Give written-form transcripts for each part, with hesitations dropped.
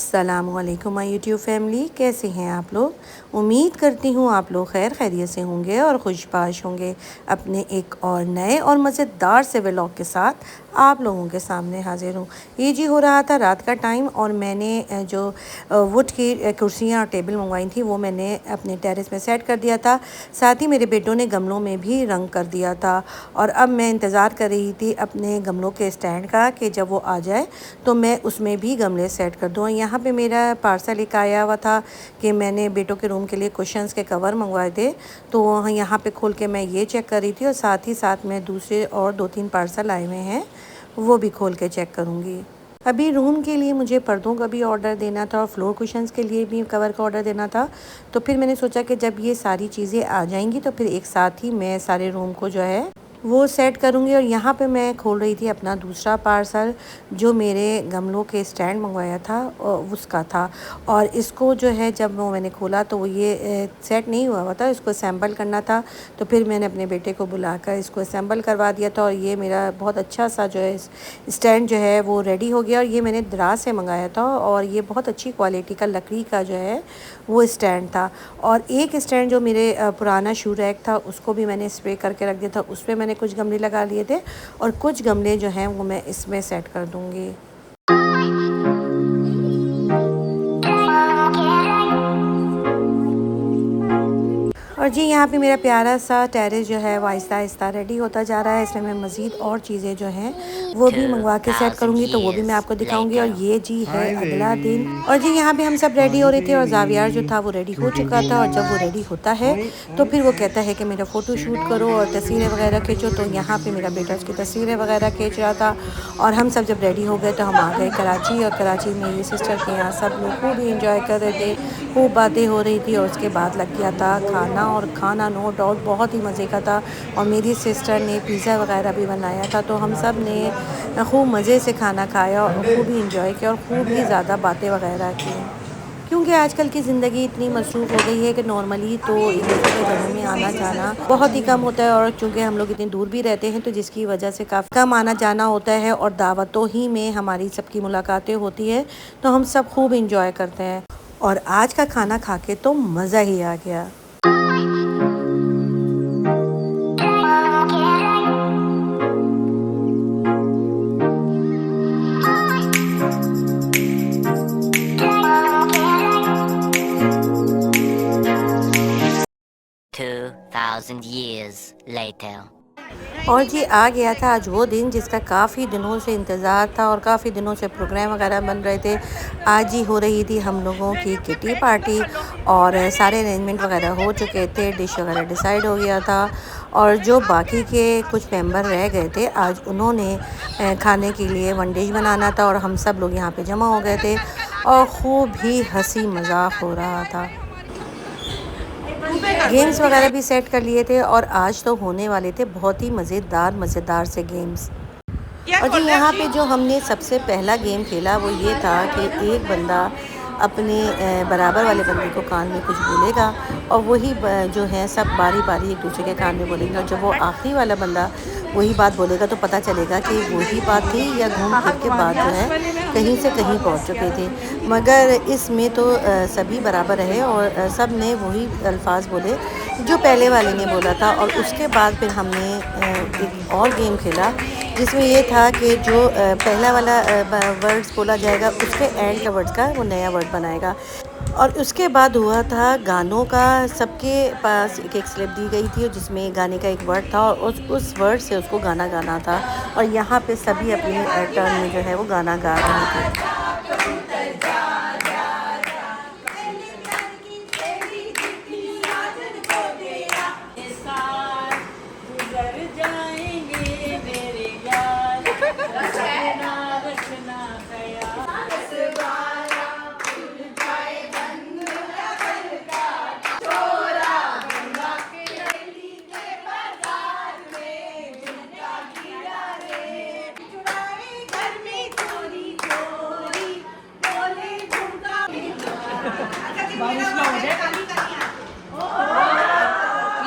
अस्सलामुअलैकुम my YouTube family, कैसे हैं आप लोग। उम्मीद करती हूँ आप लोग खैर खैरियत से होंगे और खुशबाश होंगे। अपने एक और नए और मज़ेदार से व्लॉग के साथ आप लोगों के सामने हाजिर हूँ। ये जी हो रहा था रात का टाइम और मैंने जो वुड की कुर्सियाँ और टेबल मंगवाई थी वो मैंने अपने टेरेस में सेट कर दिया था। साथ ही मेरे बेटों ने गमलों में भी रंग कर दिया था और अब मैं इंतज़ार कर रही थी अपने गमलों के स्टैंड का कि जब वो आ जाए तो मैं उसमें भी गमले सेट कर दूँ। यहाँ पे मेरा पार्सल एक आया हुआ था कि मैंने बेटों के रूम के लिए कुशन्स के कवर मंगवाए थे, तो यहाँ पे खोल के मैं ये चेक कर रही थी और साथ ही साथ में दूसरे और 2-3 पार्सल आए हुए हैं वो भी खोल के चेक करूँगी। अभी रूम के लिए मुझे पर्दों का भी ऑर्डर देना था और फ्लोर कुशन्स के लिए भी कवर का ऑर्डर देना था, तो फिर मैंने सोचा कि जब ये सारी चीज़ें आ जाएंगी तो फिर एक साथ ही मैं सारे रूम को जो है वो सेट करूँगी। और यहाँ पे मैं खोल रही थी अपना दूसरा पार्सल जो मेरे गमलों के स्टैंड मंगवाया था उसका था। और इसको जो है जब वो मैंने खोला तो वो ये सेट नहीं हुआ था, इसको असेंबल करना था। तो फिर मैंने अपने बेटे को बुलाकर इसको असेंबल करवा दिया था और ये मेरा बहुत अच्छा सा जो है स्टैंड जो है वो रेडी हो गया। और ये मैंने दराज से मंगाया था और ये बहुत अच्छी क्वालिटी का लकड़ी का जो है वो स्टैंड था। और एक स्टैंड जो मेरे पुराना शू रैक था उसको भी मैंने स्प्रे करके रख दिया था, उस पर मैंने कुछ गमले लगा लिए थे और कुछ गमले जो हैं वो मैं इसमें सेट कर दूँगी। और जी यहाँ पे मेरा प्यारा सा टेरेस जो है वो आहिस्ता आहिस्ता रेडी होता जा रहा है। इसमें मैं मज़ीद और चीज़ें जो हैं वो भी मंगवा के सेट करूँगी तो वो भी मैं आपको दिखाऊँगी। और ये जी है अगला दिन और जी यहाँ पे हम सब रेडी हो रहे थे और जावियार जो था वो रेडी हो चुका था। और जब वो रेडी होता है तो फिर वो कहता है कि मेरा फ़ोटो शूट करो और तस्वीरें वगैरह खींचो। तो यहाँ पर मेरा बेटा उसकी तस्वीरें वगैरह खींच रहा था और हम सब जब रेडी हो गए तो हम आ गए कराची। और कराची में ये सिस्टर के यहाँ सब लोग खूब ही इंजॉय कर रहे थे, खूब बातें हो रही थी। और उसके बाद लग गया था खाना और खाना नो डाउट बहुत ही मज़े का था। और मेरी सिस्टर ने पिज़्ज़ा वगैरह भी बनाया था तो हम सब ने खूब मज़े से खाना खाया और खूब ही इंजॉय किया और खूब ही ज़्यादा बातें वगैरह की। क्योंकि आजकल की ज़िंदगी इतनी मसरूफ़ हो गई है कि नॉर्मली तो एक दूसरे के घरों में आना जाना बहुत ही कम होता है। और चूँकि हम लोग इतनी दूर भी रहते हैं तो जिसकी वजह से काफ़ी कम आना जाना होता है और दावतों ही में हमारी सबकी मुलाकातें होती है तो हम सब खूब इंजॉय करते हैं। और आज का खाना खा के तो मज़ा ही आ गया। 2,000 years later. और जी आ गया था आज वो दिन जिसका काफ़ी दिनों से इंतज़ार था और काफ़ी दिनों से प्रोग्राम वगैरह बन रहे थे। आज ही हो रही थी हम लोगों की किटी पार्टी और सारे अरेंजमेंट वगैरह हो चुके थे, डिश वगैरह डिसाइड हो गया था। और जो बाकी के कुछ मेंबर रह गए थे आज उन्होंने खाने के लिए वन डिश बनाना था और हम सब लोग यहाँ पे जमा हो गए थे और खूब ही हंसी मजाक हो रहा था। गेम्स वगैरह भी सेट कर लिए थे और आज तो होने वाले थे बहुत ही मज़ेदार से गेम्स। और जी यहाँ पे जो हमने सबसे पहला गेम खेला वो ये था कि एक बंदा अपने बराबर वाले बंदे को कान में कुछ बोलेगा और वही जो है सब बारी बारी एक दूसरे के कान में बोलेंगे। और जब वो आखिरी वाला बंदा वही बात बोलेगा तो पता चलेगा कि वही बात थी या घूम फिर के बाद जो है कहीं से कहीं पहुंच चुके थे। मगर इसमें तो सभी बराबर रहे और सब ने वही अल्फाज बोले जो पहले वाले ने बोला था। और उसके बाद फिर हमने एक और गेम खेला जिसमें ये था कि जो पहला वाला वर्ड्स बोला जाएगा उसके एंड का वर्ड्स का वो नया वर्ड बनाएगा। और उसके बाद हुआ था गानों का, सबके पास एक एक स्लिप दी गई थी जिसमें गाने का एक वर्ड था और उस वर्ड से उसको गाना गाना था। और यहाँ पे सभी अपनी टर्न में जो है वो गाना गा रहे थे।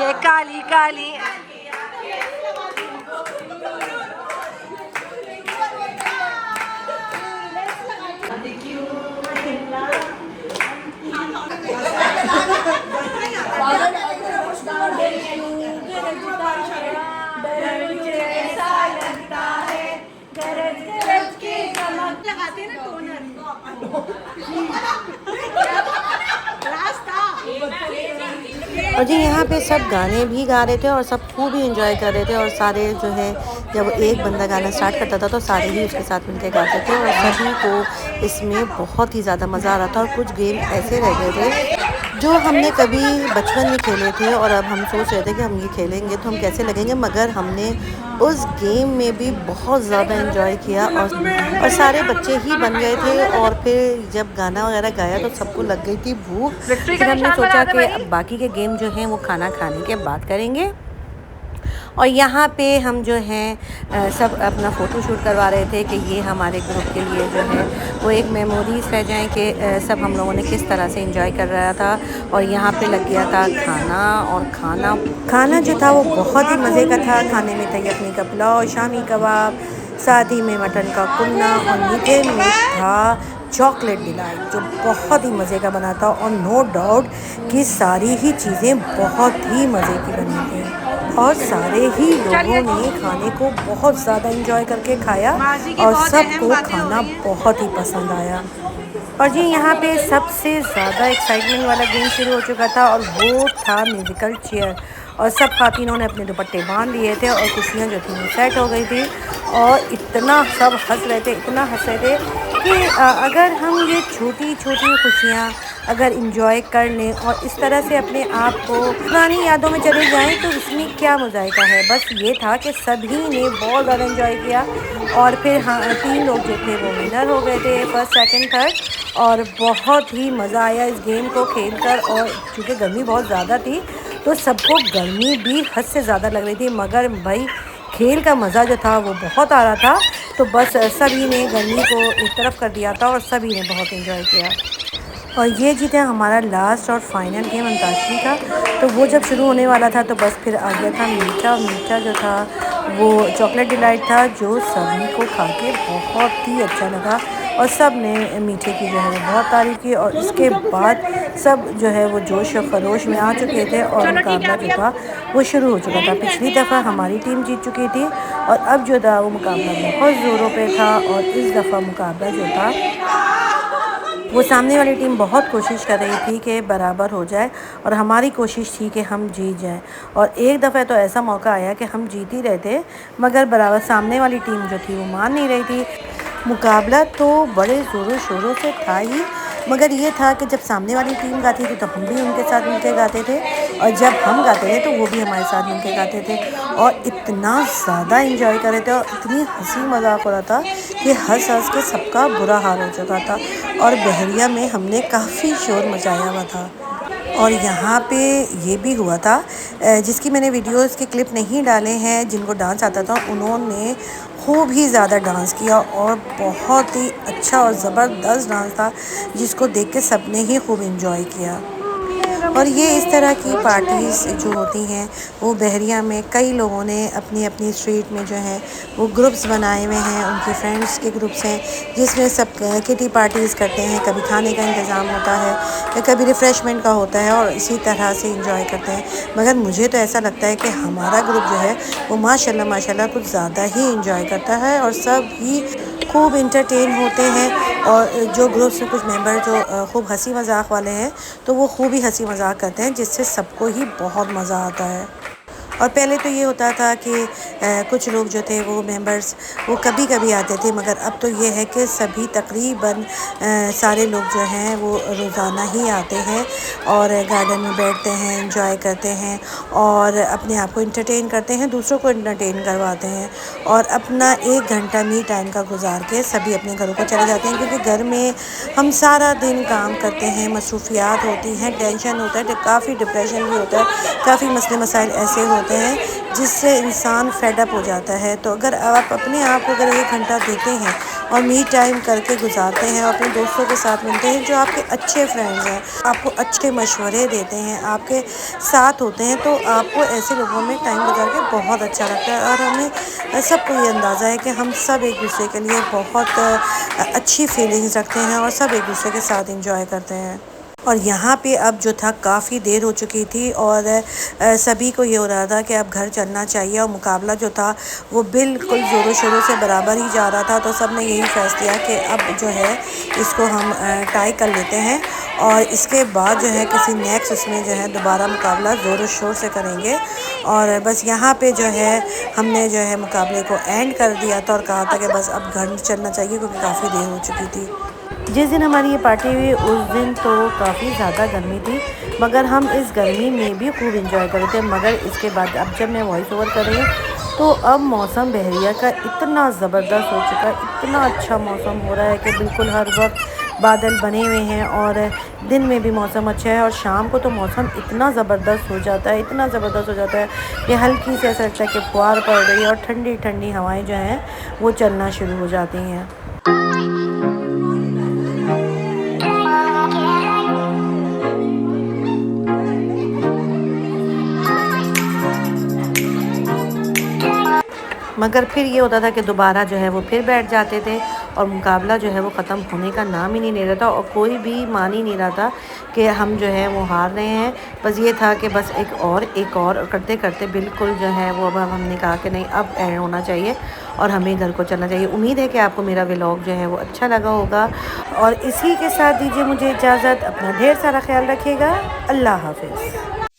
ये काली काली और जी यहाँ पे सब गाने भी गा रहे थे और सब खूब ही एंजॉय कर रहे थे। और सारे जो है, जब एक बंदा गाना स्टार्ट करता था तो सारे ही उसके साथ मिलकर गाते थे और सभी को इसमें बहुत ही ज़्यादा मज़ा आ रहा था। और कुछ गेम ऐसे रह गए थे जो हमने कभी बचपन में खेले थे और अब हम सोच रहे थे कि हम ये खेलेंगे तो हम कैसे लगेंगे, मगर हमने उस गेम में भी बहुत ज़्यादा एंजॉय किया और सारे बच्चे ही बन गए थे। और फिर जब गाना वगैरह गाया तो सबको लग गई थी भूख। फिर हमने सोचा कि अब बाकी के गेम जो हैं वो खाना खाने के बाद करेंगे। और यहाँ पे हम जो हैं सब अपना फ़ोटो शूट करवा रहे थे कि ये हमारे ग्रुप के लिए जो है वो एक मेमोरीज़ रह जाएं कि सब हम लोगों ने किस तरह से एंजॉय कर रहा था। और यहाँ पे लग गया था खाना, और खाना जो था वो बहुत ही मज़े का था। खाने में था यखनी का पुलाव, शामी कबाब, साथ ही में मटन का कुन्ना, और मीठे में था चॉकलेट डिलाइट जो बहुत ही मज़े का बना था। और नो डाउट कि सारी ही चीज़ें बहुत ही मज़े की बनी थी और सारे ही लोगों ने खाने को बहुत ज़्यादा एंजॉय करके खाया और सबको खाना बहुत ही पसंद आया। और जी यहाँ पे सबसे ज़्यादा एक्साइटमेंट वाला गेम शुरू हो चुका था और वो था म्यूज़िकल चेयर। और सब खातिनों ने अपने दुपट्टे बांध लिए थे और कुर्सियाँ जो थी वो सेट हो गई थी। और इतना सब हंस रहे थे, इतना हंस रहे थे कि अगर हम ये छोटी छोटी खुशियाँ अगर इंजॉय कर लें और इस तरह से अपने आप को पुरानी यादों में चले जाएं तो इसमें क्या मज़ायका है। बस ये था कि सभी ने बहुत ज़्यादा इंजॉय किया। और फिर हाँ, 3 लोग जो थे वो विनर हो गए थे, फर्स्ट सेकंड थर्ड। और बहुत ही मज़ा आया इस गेम को खेलकर। और चूँकि गर्मी बहुत ज़्यादा थी तो सबको गर्मी भी हद से ज़्यादा लग रही थी, मगर भाई खेल का मज़ा जो था वो बहुत आ रहा था। तो बस सभी ने गर्मी को एक तरफ कर दिया था और सभी ने बहुत एंजॉय किया। और ये जी था हमारा लास्ट और फाइनल गेम अंताक्षरी का। तो वो जब शुरू होने वाला था तो बस फिर आ गया था मीठा। और मीठा जो था वो चॉकलेट डिलाइट था जो सभी को खा के बहुत ही अच्छा लगा और सब ने मीठे की जो है वो बहुत तारीफ़ की। और इसके बाद सब जो है वो जोश और खरोश में आ चुके थे और मुकाबला जो था वो शुरू हो चुका था। पिछली दफ़ा हमारी टीम जीत चुकी थी और अब जो था वो मुकाबला बहुत ज़ोरों पे था। और इस दफ़ा मुकाबला जो था वो सामने वाली टीम बहुत कोशिश कर रही थी कि बराबर हो जाए और हमारी कोशिश थी कि हम जीत जाएं। और एक दफ़ा तो ऐसा मौका आया कि हम जीत ही रहे थे मगर बराबर सामने वाली टीम जो थी वो मान नहीं रही थी। मुकाबला तो बड़े ज़ोरों शोरों से था ही, मगर ये था कि जब सामने वाली टीम गाती थी तो हम भी उनके साथ मिलकर गाते थे और जब हम गाते थे तो वो भी हमारे साथ मिलकर गाते थे। और इतना ज़्यादा एंजॉय कर रहे थे और इतनी हंसी मजाक हो रहा था कि हंस हंस के सबका बुरा हाल हो चुका था। और बहरिया में हमने काफ़ी शोर मचाया हुआ था। और यहाँ पे ये भी हुआ था जिसकी मैंने वीडियोस के क्लिप नहीं डाले हैं, जिनको डांस आता था उन्होंने खूब ही ज़्यादा डांस किया और बहुत ही अच्छा और ज़बरदस्त डांस था जिसको देख के सब ने ही खूब एंजॉय किया। और ये इस तरह की पार्टीज़ जो होती हैं वो बहरिया में कई लोगों ने अपनी अपनी स्ट्रीट में जो है वो ग्रुप्स बनाए हुए हैं, उनके फ्रेंड्स के ग्रुप्स हैं जिसमें सब किटी पार्टीज़ करते हैं। कभी खाने का इंतज़ाम होता है या कभी रिफ़्रेशमेंट का होता है और इसी तरह से इंजॉय करते हैं। मगर मुझे तो ऐसा लगता है कि हमारा ग्रुप जो है वो माशाल्लाह माशाल्लाह कुछ ज़्यादा ही इंजॉय करता है और सब ही खूब इंटरटेन होते हैं। और जो ग्रुप्स में कुछ मेंबर जो खूब हंसी मजाक वाले हैं तो वो खूब ही हंसी मजाक करते हैं जिससे सबको ही बहुत मज़ा आता है। और पहले तो ये होता था कि कुछ लोग जो थे वो मेंबर्स वो कभी कभी आते थे, मगर अब तो ये है कि सभी तकरीबन सारे लोग जो हैं वो रोज़ाना ही आते हैं और गार्डन में बैठते हैं, एंजॉय करते हैं और अपने आप को इंटरटेन करते हैं, दूसरों को इंटरटेन करवाते हैं और अपना 1 घंटा मी टाइम का गुजार के सभी अपने घरों को चले जाते हैं। क्योंकि घर में हम सारा दिन काम करते हैं, मसरूफियात होती हैं, टेंशन होता है, काफ़ी डिप्रेशन भी होता है, काफ़ी मसले मसाइल ऐसे होते हैं जिससे इंसान फेडअप हो जाता है। तो अगर आप अपने आप को अगर 1 घंटा देते हैं और मी टाइम करके गुजारते हैं और अपने दोस्तों के साथ मिलते हैं जो आपके अच्छे फ्रेंड्स हैं, आपको अच्छे मशवरे देते हैं, आपके साथ होते हैं, तो आपको ऐसे लोगों में टाइम गुजार के बहुत अच्छा लगता है। और हमें सबको ये अंदाज़ा है कि हम सब एक दूसरे के लिए बहुत अच्छी फीलिंग्स रखते हैं और सब एक दूसरे के साथ इंजॉय करते हैं। और यहाँ पे अब जो था काफ़ी देर हो चुकी थी और सभी को ये हो रहा था कि अब घर चलना चाहिए और मुकाबला जो था वो बिल्कुल ज़ोरों शोरों से बराबर ही जा रहा था। तो सब ने यही फैसला किया कि अब जो है इसको हम टाई कर लेते हैं और इसके बाद जो है किसी नेक्स्ट उसमें जो है दोबारा मुकाबला ज़ोरों शोर से करेंगे। और बस यहाँ पे जो है हमने जो है मुकाबले को एंड कर दिया था और कहा था कि बस अब घर चलना चाहिए क्योंकि काफ़ी देर हो चुकी थी। जिस दिन हमारी ये पार्टी हुई उस दिन तो काफ़ी ज़्यादा गर्मी थी, मगर हम इस गर्मी में भी खूब इंजॉय कर रहे थे। मगर इसके बाद अब जब मैं वॉइस ओवर कर रही हूँ तो अब मौसम बहरिया का इतना ज़बरदस्त हो चुका है, इतना अच्छा मौसम हो रहा है कि बिल्कुल हर वक्त बादल बने हुए हैं और दिन में भी मौसम अच्छा है और शाम को तो मौसम इतना ज़बरदस्त हो जाता है, इतना ज़बरदस्त हो जाता है कि हल्की सी ऐसा लगता है कि फुहार पड़ रही है और ठंडी ठंडी हवाएं जो हैं वो चलना शुरू हो जाती हैं। मगर फिर ये होता था कि दोबारा जो है वो फिर बैठ जाते थे और मुकाबला जो है वो ख़त्म होने का नाम ही नहीं ले रहा था और कोई भी मान ही नहीं रहा था कि हम जो है वो हार रहे हैं। बस ये था कि बस एक और करते करते बिल्कुल जो है वो अब हमने कहा कि नहीं अब एंड होना चाहिए और हमें घर को चलना चाहिए। उम्मीद है कि आपको मेरा व्लॉग जो है वो अच्छा लगा होगा और इसी के साथ दीजिए मुझे इजाज़त। अपना ढेर सारा ख्याल रखिएगा। अल्लाह हाफ़िज़।